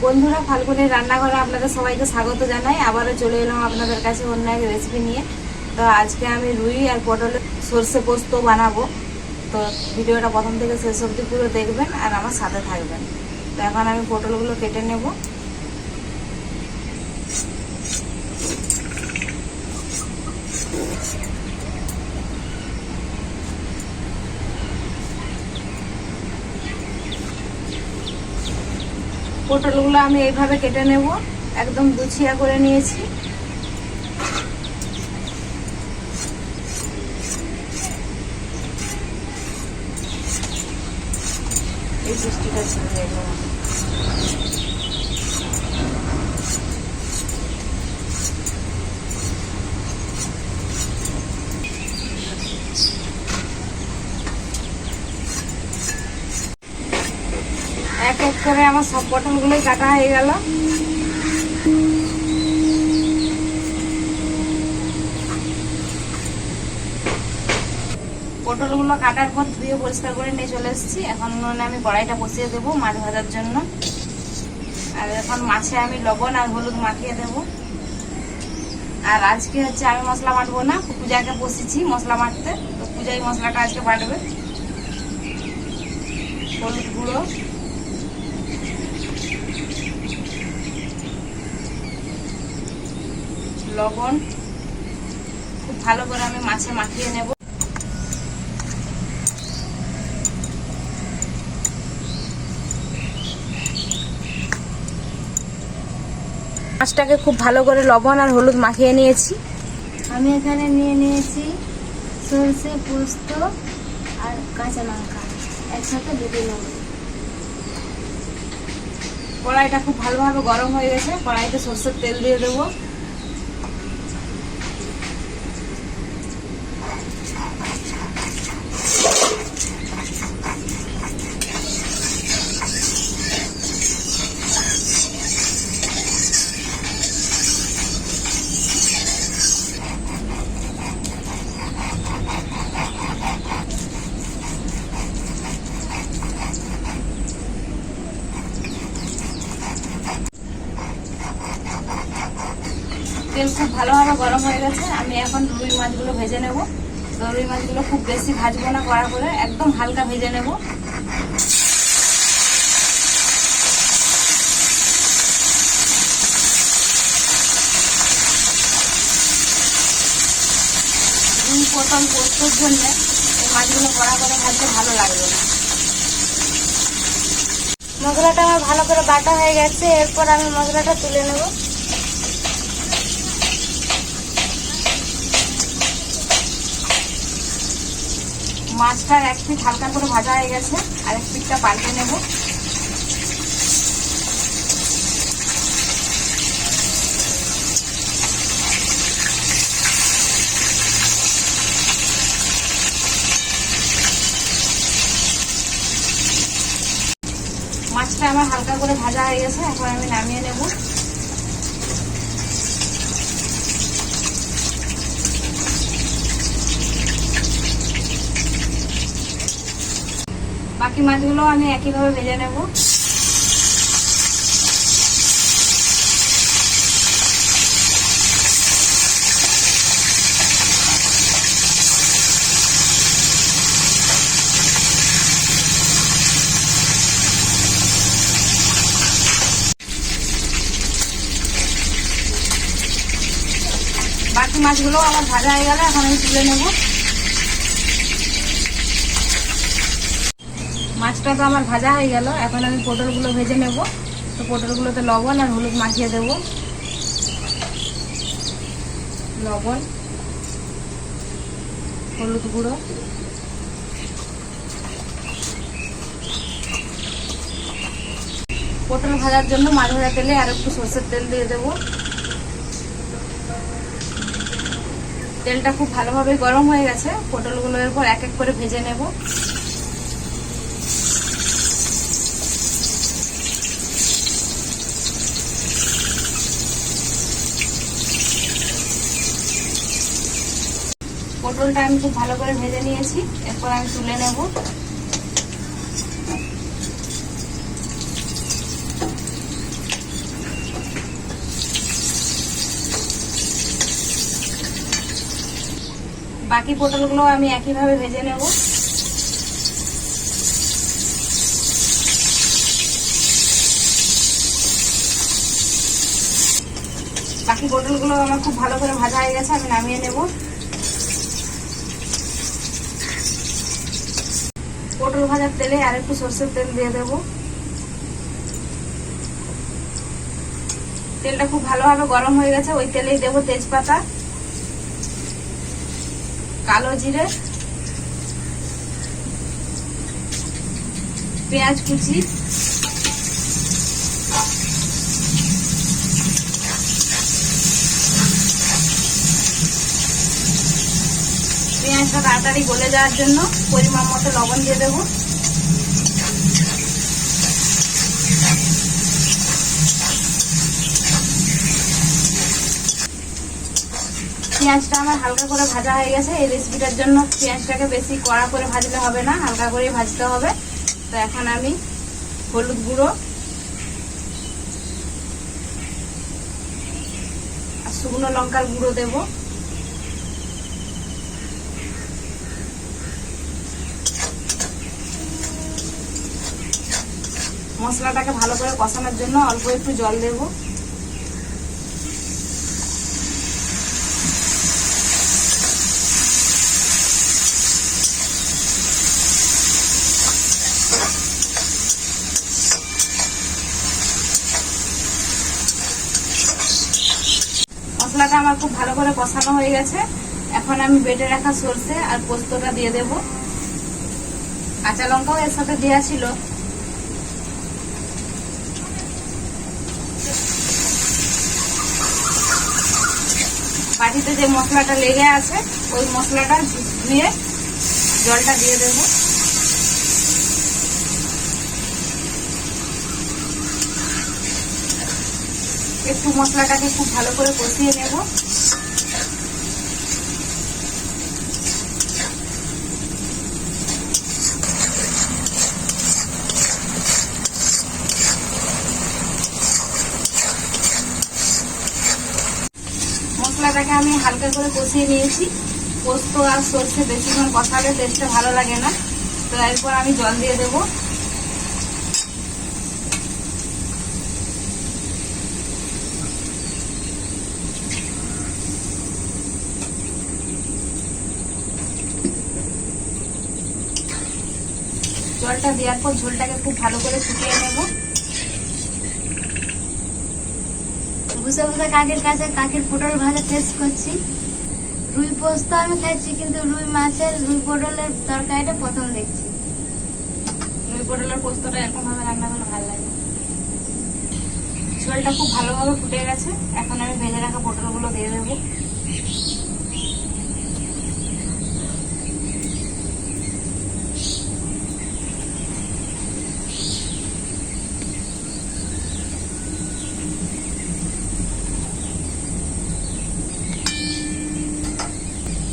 বন্ধুরা, ফাল্গুনের রান্নাঘরে আপনাদের সবাইকে স্বাগত জানাই। আবারও চলে এলাম আপনাদের কাছে অন্য এক রেসিপি নিয়ে। তো আজকে আমি রুই আর পটলের সর্ষে পোস্ত বানাবো। তো ভিডিওটা প্রথম থেকে শেষ অবধি পুরো দেখবেন আর আমার সাথে থাকবেন। তো এখন আমি পটলগুলো কেটে নেব। পটলগুলো আমি এইভাবে কেটে নেব, একদম দুছিয়া করে নিয়েছি। এই বৃষ্টিটা ছিল এগুলো এক এক করে আমার সব পটলগুলোই কাটা হয়ে গেল। পটলগুলো কাটার পর ধুয়ে পরিষ্কার করে নিয়ে চলে এসেছি। এখন আমি কড়াইটা বসিয়ে দেবো মাছ ভাজার জন্য। আর এখন মাছে আমি লবণ আর হলুদ মাখিয়ে দেব। আর আজকে হচ্ছে আমি মশলা বাটবো না, পূজাকে বসেছি মশলা বাটতে। তো পূজাই মশলাটা আজকে বাটবে। হলুদ গুঁড়ো, লবণ খুব ভালো করে আমি মাছে মাখিয়ে নেব। মাছটাকে খুব ভালো করে লবণ আর হলুদ মাখিয়ে নিয়েছি। আমি এখানে নিয়ে নিয়েছি সরষে, পোস্ত আর কাঁচা লঙ্কা একসাথে বেটে নেব। কড়াইটা খুব ভালোভাবে গরম হয়ে গেছে। কড়াইতে সরষের তেল দিয়ে দেবো। তেল খুব ভালোভাবে গরম হয়ে গেছে। আমি এখন রুই মাছগুলো ভেজে নেব। তো রুই মাছগুলো খুব বেশি ভাজবো না, কড়া করে একদম হালকা ভেজে নেব। রুই পটল পোস্তর জন্য এই মাছগুলো কড়া করে ভাজতে ভালো লাগবে না। মশলাটা আমার ভালো করে বাটা হয়ে গেছে। এরপর আমি মশলাটা তুলে নেব। মাছটার এক পিঠ হালকা করে ভাজা হয়ে গেছে, আর এক পিঠটা পাল্টে নেব। মাছটা আমার হালকা করে ভাজা হয়ে গেছে, এখন আমি নামিয়ে নেব। বাকি মাছগুলো আমি একইভাবে ভেজে নেব। বাকি মাছগুলো আমার ভাজা হয়ে গেলে এখন আমি তুলে নেব। মাছটা তো আমার ভাজা হয়ে গেল, এখন আমি পটলগুলো ভেজে নেব। তো পটলগুলোতে লবণ আর হলুদ মাখিয়ে দেব। লবণ, হলুদ গুঁড়ো, পটল ভাজার জন্য মাছ ভাজা তেলে আর একটু সরষের তেল দিয়ে দেব। তেলটা খুব ভালোভাবে গরম হয়ে গেছে। পটলগুলো এরপর এক এক করে ভেজে নেব। পটলটা আমি খুব ভালো করে ভেজে নিয়েছি। এরপর আমি তুলে নেব। বাকি পটলগুলো আমি একইভাবে ভেজে নেব। বাকি পটলগুলো আমার খুব ভালো করে ভাজা হয়ে গেছে, আমি নামিয়ে নেব। পটল ভাজার তেলে আর একটু সরষের তেল দিয়ে দেব। তেলটা খুব ভালোভাবে গরম হয়ে গেছে, ওই তেলেই দেব তেজপাতা, কালো জিরে, পেঁয়াজ কুচি, পেঁয়াজটা তাড়াতাড়ি গলে যাওয়ার জন্য পরিমাণ মতো লবণ দিয়ে দেবো। পেঁয়াজটা আমার হালকা করে ভাজা হয়ে গেছে। এই রেসিপিটার জন্য পেঁয়াজটাকে বেশি কড়া করে ভাজলে হবে না, হালকা করে ভাজতে হবে। তো এখন আমি হলুদ গুঁড়ো আর শুকনো লঙ্কার গুঁড়ো দেব। মশলাটাকে ভালো করে কষানোর জন্য অল্প একটু জল দেব। মশলাটা আমার খুব ভালো করে কষানো হয়ে গেছে। এখন আমি বেটে রাখা সরষে আর পোস্তটা দিয়ে দেব। কাঁচা লঙ্কাও এর সাথে দেওয়া ছিল। বাটিতে যে মশলাটা লেগে আছে ওই মশলাটা ধুয়ে জলটা দিয়ে দেব। একটু মশলাটাকে খুব ভালো করে কষিয়ে নেব। মশলাটাকে আমি হালকা করে কষিয়ে নিয়েছি। পোস্ত আর সরষে বেশিক্ষণ কষালে টেস্টটা ভালো লাগে না, তো এরপর আমি জল দিয়ে দেবো। জলটা দেওয়ার পর ঝোলটাকে খুব ভালো করে ফুটিয়ে নেব। বসে বসে কাকির কাছে কাকির পটল ভাজা টেস্ট করছি। রুই পোস্ত আমি খাইছি, কিন্তু রুই মাছের রুই পটলের তরকারিটা প্রথম দেখছি। রুই পটলের পোস্তটা এরকম ভাবে রান্না করলে ভালো লাগে। ঝোলটা খুব ভালোভাবে ফুটে গেছে। এখন আমি ভেজে রাখা পটলগুলো দিয়ে দেবো।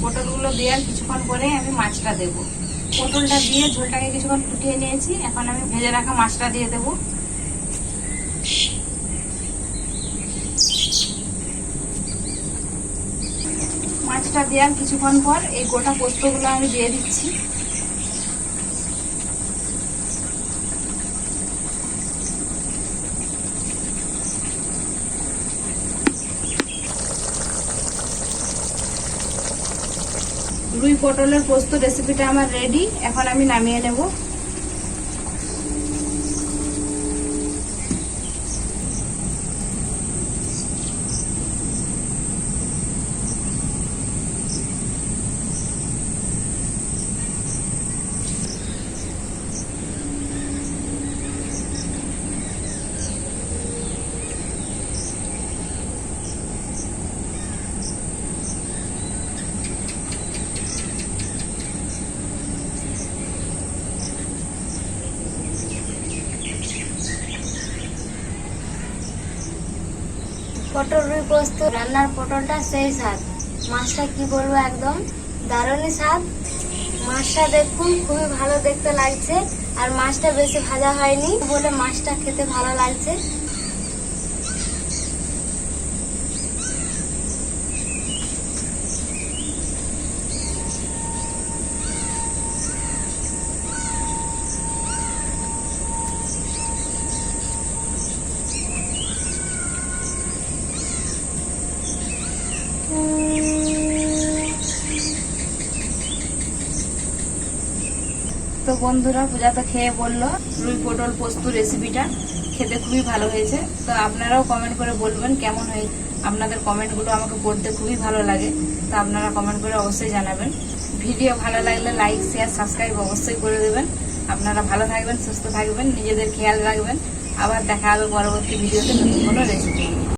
পটলগুলো দেওয়ার কিছুক্ষণ পরে আমি মাছটা দেব। পটলটা দিয়ে ঝোলটাকে কিছুক্ষণ ফুটিয়ে নিয়েছি। এখন আমি ভেজে রাখা মাছটা দিয়ে দেব। মাছটা দেওয়ার কিছুক্ষণ পর এই গোটা পোস্তগুলো আমি দিয়ে দিচ্ছি। রুই পটলের পোস্ত রেসিপিটা আমার রেডি। এখন আমি নামিয়ে নেব। পটল রুই পোস্ত রান্নার পটলটা সেই স্বাদ। মাছটা কি বলবো, একদম দারুণই স্বাদ। মাছটা দেখুন খুবই ভালো দেখতে লাগছে, আর মাছটা বেশি ভাজা হয়নি বলে মাছটা খেতে ভালো লাগছে। তো বন্ধুরা পূজা তো খেয়ে বললো রুই পটল পোস্ত রেসিপিটা খেতে খুবই ভালো হয়েছে। তো আপনারাও কমেন্ট করে বলবেন কেমন হয়েছে। আপনাদের কমেন্টগুলো আমাকে পড়তে খুবই ভালো লাগে, তো আপনারা কমেন্ট করে অবশ্যই জানাবেন। ভিডিও ভালো লাগলে লাইক শেয়ার সাবস্ক্রাইব অবশ্যই করে দেবেন। আপনারা ভালো থাকবেন, সুস্থ থাকবেন, নিজেদের খেয়াল রাখবেন। আবার দেখা হবে পরবর্তী ভিডিওতে নতুন কোনো রেসিপি।